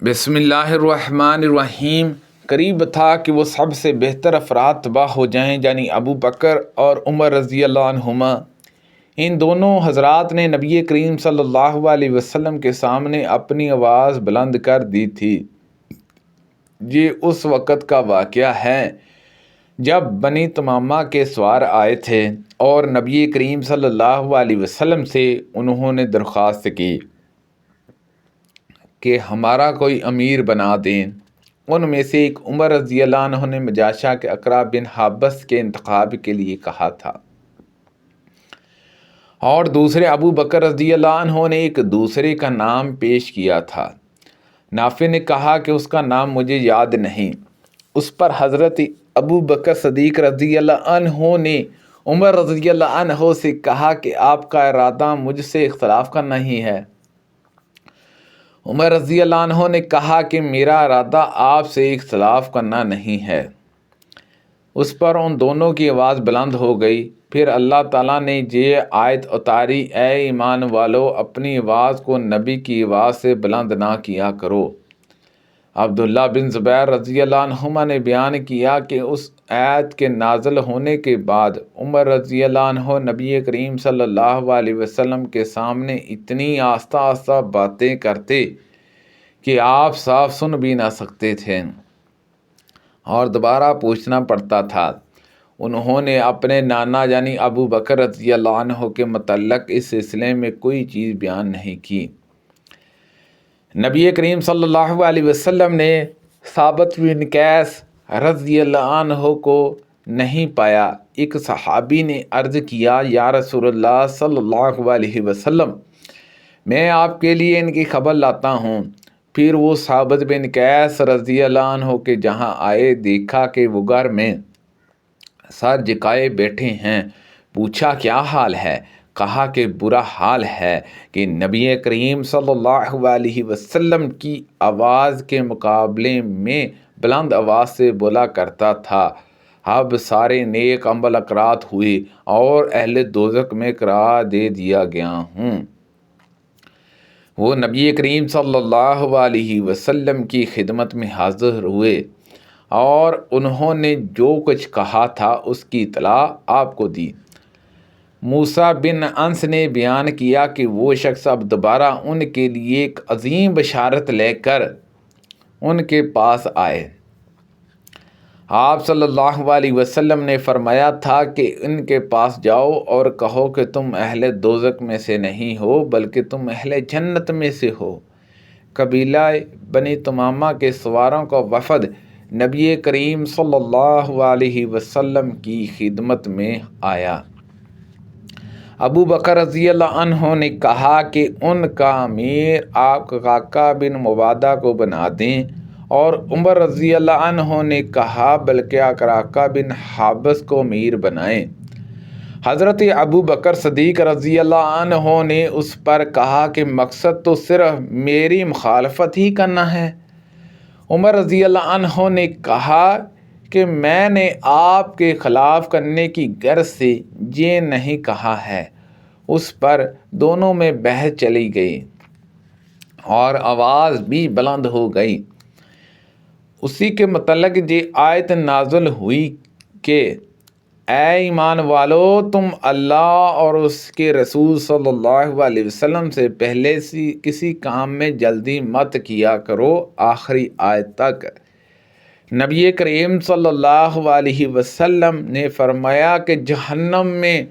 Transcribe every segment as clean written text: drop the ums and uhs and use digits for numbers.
بسم اللہ الرحمن الرحیم۔ قریب تھا کہ وہ سب سے بہتر افراد تباہ ہو جائیں، یعنی ابو بکر اور عمر رضی اللہ عنہما۔ ان دونوں حضرات نے نبی کریم صلی اللہ علیہ وسلم کے سامنے اپنی آواز بلند کر دی تھی۔ یہ اس وقت کا واقعہ ہے جب بنی تمامہ کے سوار آئے تھے اور نبی کریم صلی اللہ علیہ وسلم سے انہوں نے درخواست کی کہ ہمارا کوئی امیر بنا دیں۔ ان میں سے ایک عمر رضی اللہ عنہ نے مجاشع کے اقرع بن حابس کے انتخاب کے لیے کہا تھا، اور دوسرے ابو بکر رضی اللہ عنہ نے ایک دوسرے کا نام پیش کیا تھا۔ نافع نے کہا کہ اس کا نام مجھے یاد نہیں۔ اس پر حضرت ابو بکر صدیق رضی اللہ عنہ نے عمر رضی اللہ عنہ سے کہا کہ آپ کا ارادہ مجھ سے اختلاف کرنا ہی ہے۔ عمر رضی اللہ عنہ نے کہا کہ میرا ارادہ آپ سے اختلاف کرنا نہیں ہے۔ اس پر ان دونوں کی آواز بلند ہو گئی۔ پھر اللہ تعالیٰ نے یہ آیت اتاری، اے ایمان والو، اپنی آواز کو نبی کی آواز سے بلند نہ کیا کرو۔ عبداللہ بن زبیر رضی اللہ عنہما نے بیان کیا کہ اس آیت کے نازل ہونے کے بعد عمر رضی اللہ عنہ نبی کریم صلی اللہ علیہ وسلم کے سامنے اتنی آہستہ آہستہ باتیں کرتے کہ آپ صاف سن بھی نہ سکتے تھے اور دوبارہ پوچھنا پڑتا تھا۔ انہوں نے اپنے نانا یعنی ابو بکر رضی اللہ عنہ کے متعلق اس سلسلے میں کوئی چیز بیان نہیں کی۔ نبی کریم صلی اللہ علیہ وسلم نے ثابت بن قیس رضی اللہ عنہ کو نہیں پایا۔ ایک صحابی نے عرض کیا، یا رسول اللہ صلی اللہ علیہ وسلم، میں آپ کے لیے ان کی خبر لاتا ہوں۔ پھر وہ ثابت بن قیس رضی اللہ عنہ کے جہاں آئے، دیکھا کہ وہ گھر میں سر جھکائے بیٹھے ہیں۔ پوچھا کیا حال ہے؟ کہا کہ برا حال ہے کہ نبی کریم صلی اللہ علیہ وسلم کی آواز کے مقابلے میں بلند آواز سے بولا کرتا تھا۔ اب سارے نیک عمل اقرات ہوئے اور اہل دوزخ میں قرار دے دیا گیا ہوں۔ وہ نبی کریم صلی اللہ علیہ وسلم کی خدمت میں حاضر ہوئے اور انہوں نے جو کچھ کہا تھا اس کی اطلاع آپ کو دی۔ موسیٰ بن انس نے بیان کیا کہ وہ شخص اب دوبارہ ان کے لیے ایک عظیم بشارت لے کر ان کے پاس آئے۔ آپ صلی اللہ علیہ وسلم نے فرمایا تھا کہ ان کے پاس جاؤ اور کہو کہ تم اہل دوزخ میں سے نہیں ہو بلکہ تم اہل جنت میں سے ہو۔ قبیلہ بنی تمامہ کے سواروں کا وفد نبی کریم صلی اللہ علیہ وسلم کی خدمت میں آیا۔ ابو بکر رضی اللہ عنہ نے کہا کہ ان کا امیر آپ قعقاع بن مبادہ کو بنا دیں، اور عمر رضی اللہ عنہ نے کہا بلکہ قعقاع بن حابس کو امیر بنائیں۔ حضرت ابو بکر صدیق رضی اللہ عنہ نے اس پر کہا کہ مقصد تو صرف میری مخالفت ہی کرنا ہے۔ عمر رضی اللہ عنہ نے کہا کہ میں نے آپ کے خلاف کرنے کی غرض سے یہ نہیں کہا ہے۔ اس پر دونوں میں بحث چلی گئی اور آواز بھی بلند ہو گئی۔ اسی کے متعلق یہ آیت نازل ہوئی کہ اے ایمان والو، تم اللہ اور اس کے رسول صلی اللہ علیہ وسلم سے پہلے کسی کام میں جلدی مت کیا کرو، آخری آیت تک۔ نبی کریم صلی اللہ علیہ وسلم نے فرمایا کہ جہنم میں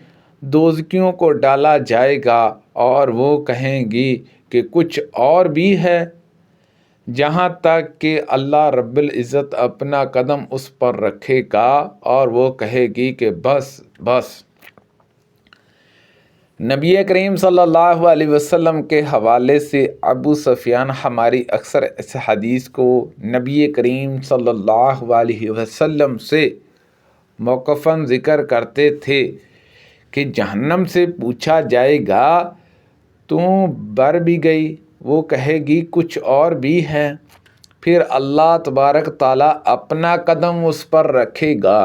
دوزخیوں کو ڈالا جائے گا اور وہ کہیں گی کہ کچھ اور بھی ہے، جہاں تک کہ اللہ رب العزت اپنا قدم اس پر رکھے گا اور وہ کہے گی کہ بس بس۔ نبی کریم صلی اللہ علیہ وسلم کے حوالے سے ابو سفیان ہماری اکثر اس حدیث کو نبی کریم صلی اللہ علیہ وسلم سے موقوفاً ذکر کرتے تھے کہ جہنم سے پوچھا جائے گا تو بر بھی گئی، وہ کہے گی کچھ اور بھی ہے، پھر اللہ تبارک تعالیٰ اپنا قدم اس پر رکھے گا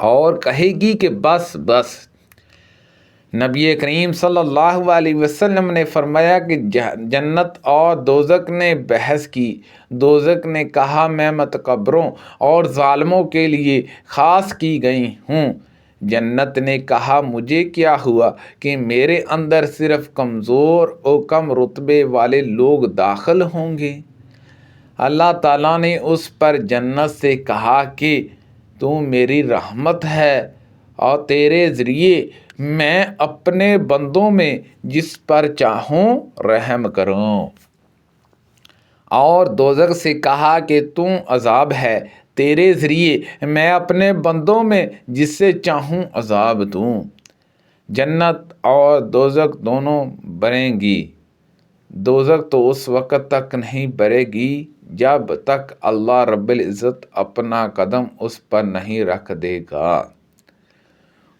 اور کہے گی کہ بس بس۔ نبی کریم صلی اللہ علیہ وسلم نے فرمایا کہ جنت اور دوزخ نے بحث کی۔ دوزخ نے کہا میں متکبروں اور ظالموں کے لیے خاص کی گئی ہوں۔ جنت نے کہا مجھے کیا ہوا کہ میرے اندر صرف کمزور اور کم رتبے والے لوگ داخل ہوں گے۔ اللہ تعالیٰ نے اس پر جنت سے کہا کہ تو میری رحمت ہے اور تیرے ذریعے میں اپنے بندوں میں جس پر چاہوں رحم کروں۔ اور دوزخ سے کہا کہ تم عذاب ہے، تیرے ذریعے میں اپنے بندوں میں جس سے چاہوں عذاب دوں۔ جنت اور دوزخ دونوں بڑھیں گی۔ دوزخ تو اس وقت تک نہیں بڑھے گی جب تک اللہ رب العزت اپنا قدم اس پر نہیں رکھ دے گا۔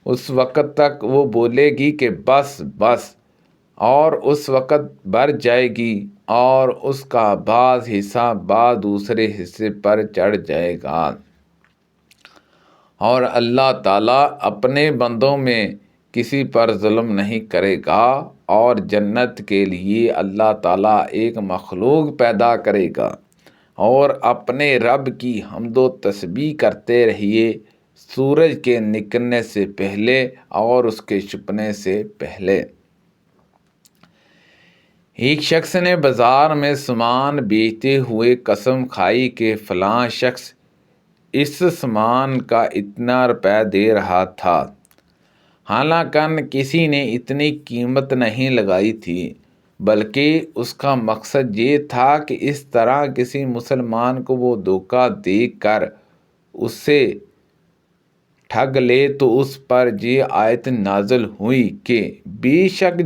اس وقت تک وہ بولے گی کہ بس بس، اور اس وقت بڑھ جائے گی اور اس کا بعض حصہ بعض دوسرے حصے پر چڑھ جائے گا۔ اور اللہ تعالیٰ اپنے بندوں میں کسی پر ظلم نہیں کرے گا، اور جنت کے لیے اللہ تعالیٰ ایک مخلوق پیدا کرے گا، اور اپنے رب کی حمد و تسبیح کرتے رہیے سورج کے نکلنے سے پہلے اور اس کے چھپنے سے پہلے۔ ایک شخص نے بازار میں سامان بیچتے ہوئے قسم کھائی کہ فلاں شخص اس سامان کا اتنا روپے دے رہا تھا، حالانکہ کسی نے اتنی قیمت نہیں لگائی تھی، بلکہ اس کا مقصد یہ تھا کہ اس طرح کسی مسلمان کو وہ دھوکہ دے کر اس سے ٹھگ لے تو اس پر یہ آیت نازل ہوئی کہ بے شک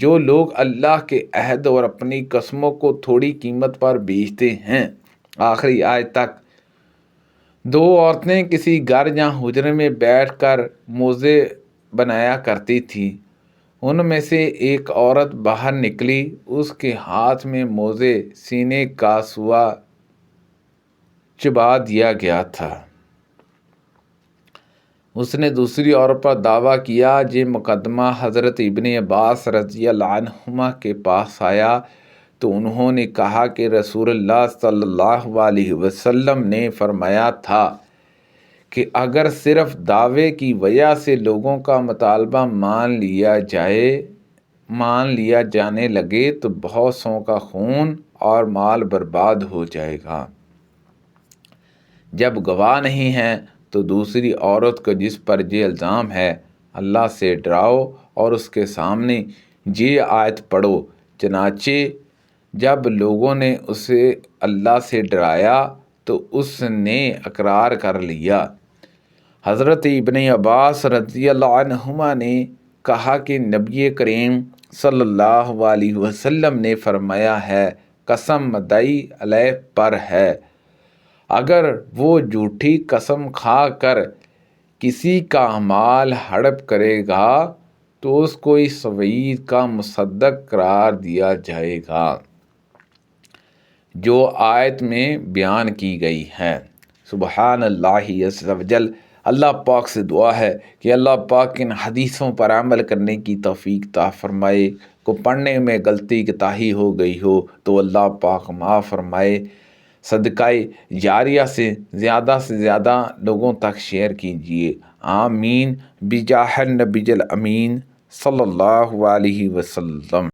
جو لوگ اللہ کے عہد اور اپنی قسموں کو تھوڑی قیمت پر بیچتے ہیں۔ آخری آیت تک۔ دو عورتیں کسی گھر یا حجرے میں بیٹھ کر موزے بنایا کرتی تھیں۔ ان میں سے ایک عورت باہر نکلی، اس کے ہاتھ میں موزے سینے کا سوا چبا دیا گیا تھا۔ اس نے دوسری عورت پر دعویٰ کیا۔ یہ مقدمہ حضرت ابن عباس رضی اللہ عنہما کے پاس آیا تو انہوں نے کہا کہ رسول اللہ صلی اللہ علیہ وسلم نے فرمایا تھا کہ اگر صرف دعوے کی وجہ سے لوگوں کا مطالبہ مان لیا جانے لگے تو بہت سو کا خون اور مال برباد ہو جائے گا۔ جب گواہ نہیں ہیں تو دوسری عورت کو جس پر یہ الزام ہے اللہ سے ڈراؤ اور اس کے سامنے یہ آیت پڑھو۔ چنانچہ جب لوگوں نے اسے اللہ سے ڈرایا تو اس نے اقرار کر لیا۔ حضرت ابن عباس رضی اللہ عنہما نے کہا کہ نبی کریم صلی اللہ علیہ وسلم نے فرمایا ہے قسم مدعی علیہ پر ہے، اگر وہ جھوٹی قسم کھا کر کسی کا مال ہڑپ کرے گا تو اس کو اس وعید کا مصدق قرار دیا جائے گا جو آیت میں بیان کی گئی ہے۔ سبحان اللہ عز و جل۔ اللہ پاک سے دعا ہے کہ اللہ پاک ان حدیثوں پر عمل کرنے کی توفیق عطا فرمائے۔ کو پڑھنے میں غلطی کوتاہی ہو گئی ہو تو اللہ پاک معاف فرمائے۔ صدقہ جاریہ سے زیادہ لوگوں تک شیئر کیجیے۔ آمین بجاہ النبی الامین صلی اللہ علیہ وسلم۔